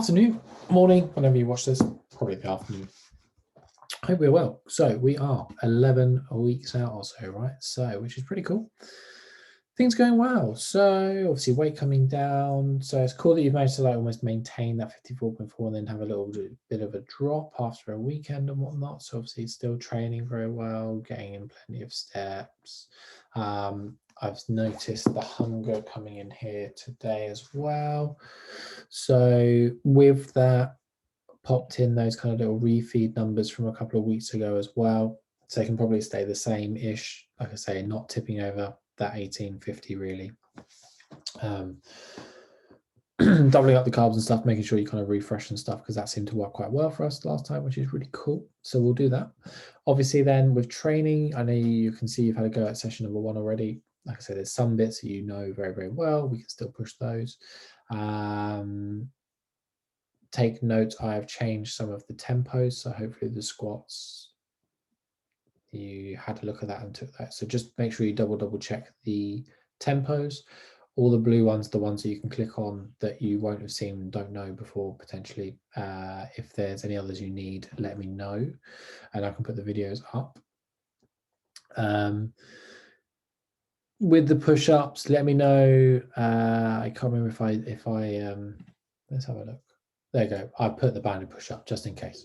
Afternoon, morning, whenever you watch this, probably the afternoon. I hope we're well. So we are 11 weeks out or so, right? So, which is pretty cool. Things going well. So obviously weight coming down. So it's cool that you've managed to like almost maintain that 54.4 and then have a little bit of a drop after a weekend and whatnot. So obviously still training very well, getting in plenty of steps. I've noticed the hunger coming in here today as well. So with that, popped in those kind of little refeed numbers from a couple of weeks ago as well. So they can probably stay the same-ish, like I say, not tipping over that 1850 really. Doubling up the carbs and stuff, making sure you kind of refresh and stuff, because that seemed to work quite well for us last time, which is really cool. So we'll do that. Obviously then with training, I know you can see you've had a go at session number 1 already. Like I said, there's some bits that you know very, very well. We can still push those. Take note, I have changed some of the tempos, so hopefully the squats, you had a look at that and took that. So just make sure you double check the tempos. All the blue ones, the ones that you can click on that you won't have seen, don't know before potentially. If there's any others you need, let me know and I can put the videos up. With the push-ups, let me know. I can't remember if I let's have a look. There you go. I put the banded push-up just in case.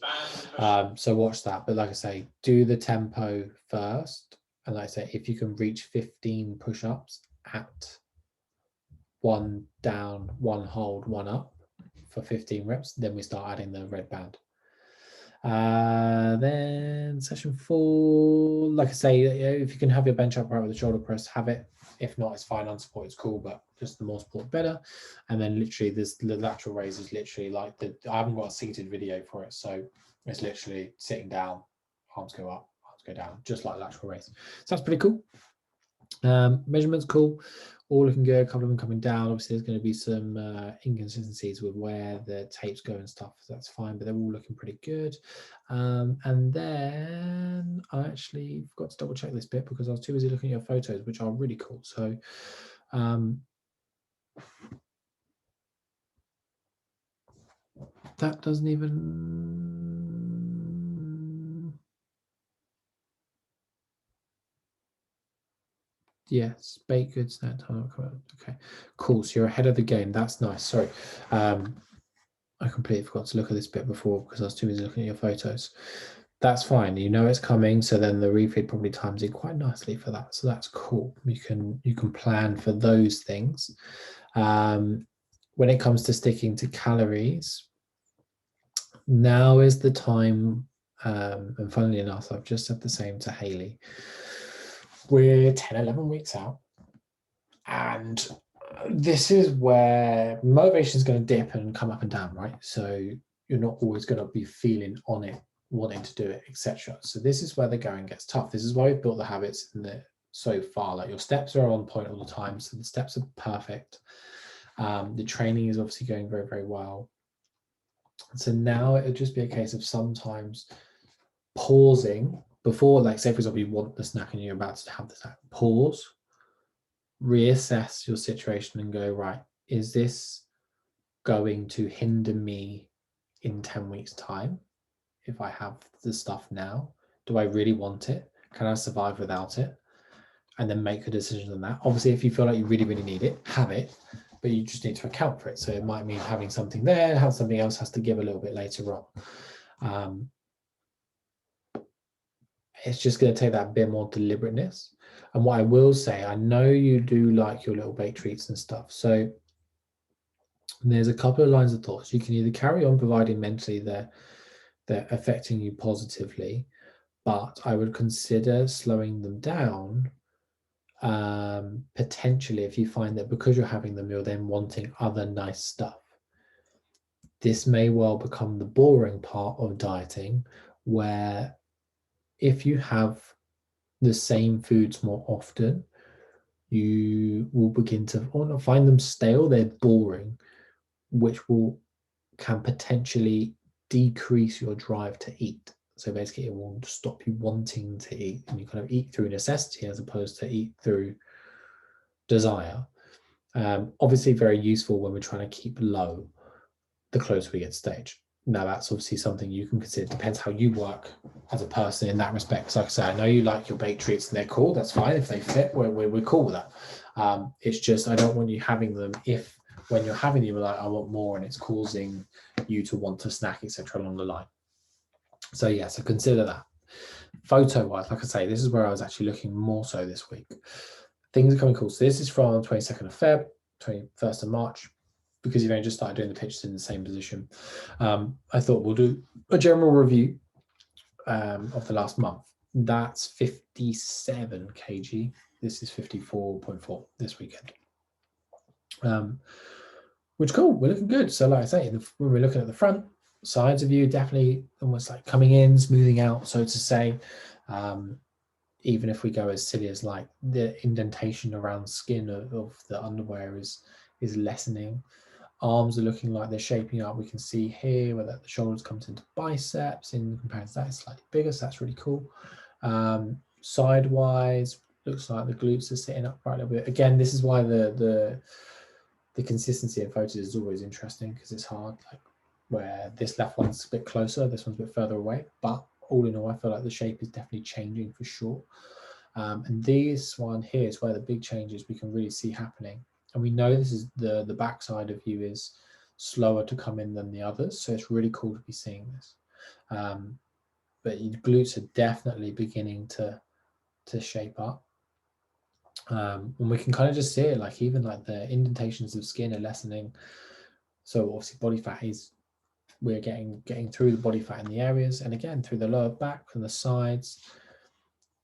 So watch that. But like I say, do the tempo first. And like I say, if you can reach 15 push-ups at 1 down, 1 hold, 1 up for 15 reps, then we start adding the red band. Then session 4, like I say, if you can have your bench upright with the shoulder press, have it. If not, it's fine. Unsupported is cool, but just the more support better. And then literally this, the lateral raise is literally like I haven't got a seated video for it, so it's literally sitting down, arms go up, arms go down, just like lateral raise. So that's pretty cool. Measurements cool, all looking good. A couple of them coming down. Obviously there's going to be some inconsistencies with where the tapes go and stuff, so that's fine, but they're all looking pretty good. And then I actually forgot to double check this bit because I was too busy looking at your photos, which are really cool. So that doesn't even, yes, baked goods that time. Okay, cool. So you're ahead of the game. That's nice. Sorry, I completely forgot to look at this bit before because I was too busy looking at your photos. That's fine. You know it's coming, so then the refeed probably times in quite nicely for that. So that's cool. You can plan for those things. When it comes to sticking to calories, now is the time. And funnily enough, I've just said the same to Haley. We're 10, 11 weeks out, and this is where motivation is going to dip and come up and down, right? So you're not always going to be feeling on it, wanting to do it, etc. So this is where the going gets tough. This is why we've built the habits in the so far. Like your steps are on point all the time, so the steps are perfect. The training is obviously going very, very well. So now it'll just be a case of sometimes pausing before, like say for example, you want the snack and you're about to have the snack. Pause, reassess your situation and go, right, is this going to hinder me in 10 weeks time if I have the stuff now? Do I really want it? Can I survive without it? And then make a decision on that. Obviously, if you feel like you really, really need it, have it, but you just need to account for it. So it might mean having something there, have something else has to give a little bit later on. It's just going to take that bit more deliberateness. And what I will say, I know you do like your little baked treats and stuff. So there's a couple of lines of thoughts. You can either carry on providing mentally they're affecting you positively, but I would consider slowing them down. Potentially, if you find that because you're having them, you're then wanting other nice stuff. This may well become the boring part of dieting, where if you have the same foods more often, you will begin to not find them stale, they're boring, which can potentially decrease your drive to eat. So basically it will stop you wanting to eat, and you kind of eat through necessity as opposed to eat through desire. Obviously very useful when we're trying to keep low, the closer we get to stage. Now, that's obviously something you can consider. It depends how you work as a person in that respect. Because like I say, I know you like your baked treats and they're cool. That's fine. If they fit, we're cool with that. It's just I don't want you having them if when you're having them, you're like, I want more, and it's causing you to want to snack, etc. along the line. So yeah, so consider that. Photo-wise, like I say, this is where I was actually looking more so this week. Things are coming cool. So this is from 22nd of Feb, 21st of March, because you've only just started doing the pictures in the same position. I thought we'll do a general review of the last month. That's 57 kg. This is 54.4 this weekend. Which cool, we're looking good. So like I say, when we're looking at the front, sides of you, definitely almost like coming in, smoothing out, so to say. Even if we go as silly as like the indentation around skin of the underwear is lessening. Arms are looking like they're shaping up. We can see here where the shoulders comes into biceps in comparison to that, it's slightly bigger, so that's really cool. Sidewise, looks like the glutes are sitting up right a little bit. Again, this is why the consistency in photos is always interesting, because it's hard, like where this left one's a bit closer, this one's a bit further away, but all in all, I feel like the shape is definitely changing for sure. And this one here is where the big changes we can really see happening. And we know this is the backside of you is slower to come in than the others. So it's really cool to be seeing this. But your glutes are definitely beginning to shape up. And we can kind of just see it, like even like the indentations of skin are lessening. So obviously body fat is, we're getting through the body fat in the areas, and again through the lower back and the sides,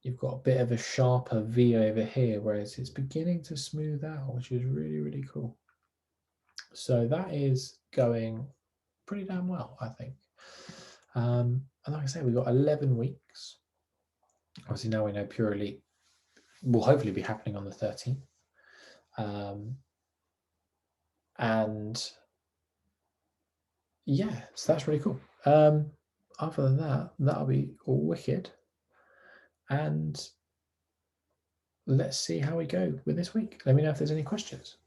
you've got a bit of a sharper V over here, whereas it's beginning to smooth out, which is really, really cool. So that is going pretty damn well, I think. And like I say, we've got 11 weeks. Obviously now we know Pure Elite will hopefully be happening on the 13th. And yeah, so that's really cool. Other than that, that'll be all wicked. And let's see how we go with this week. Let me know if there's any questions.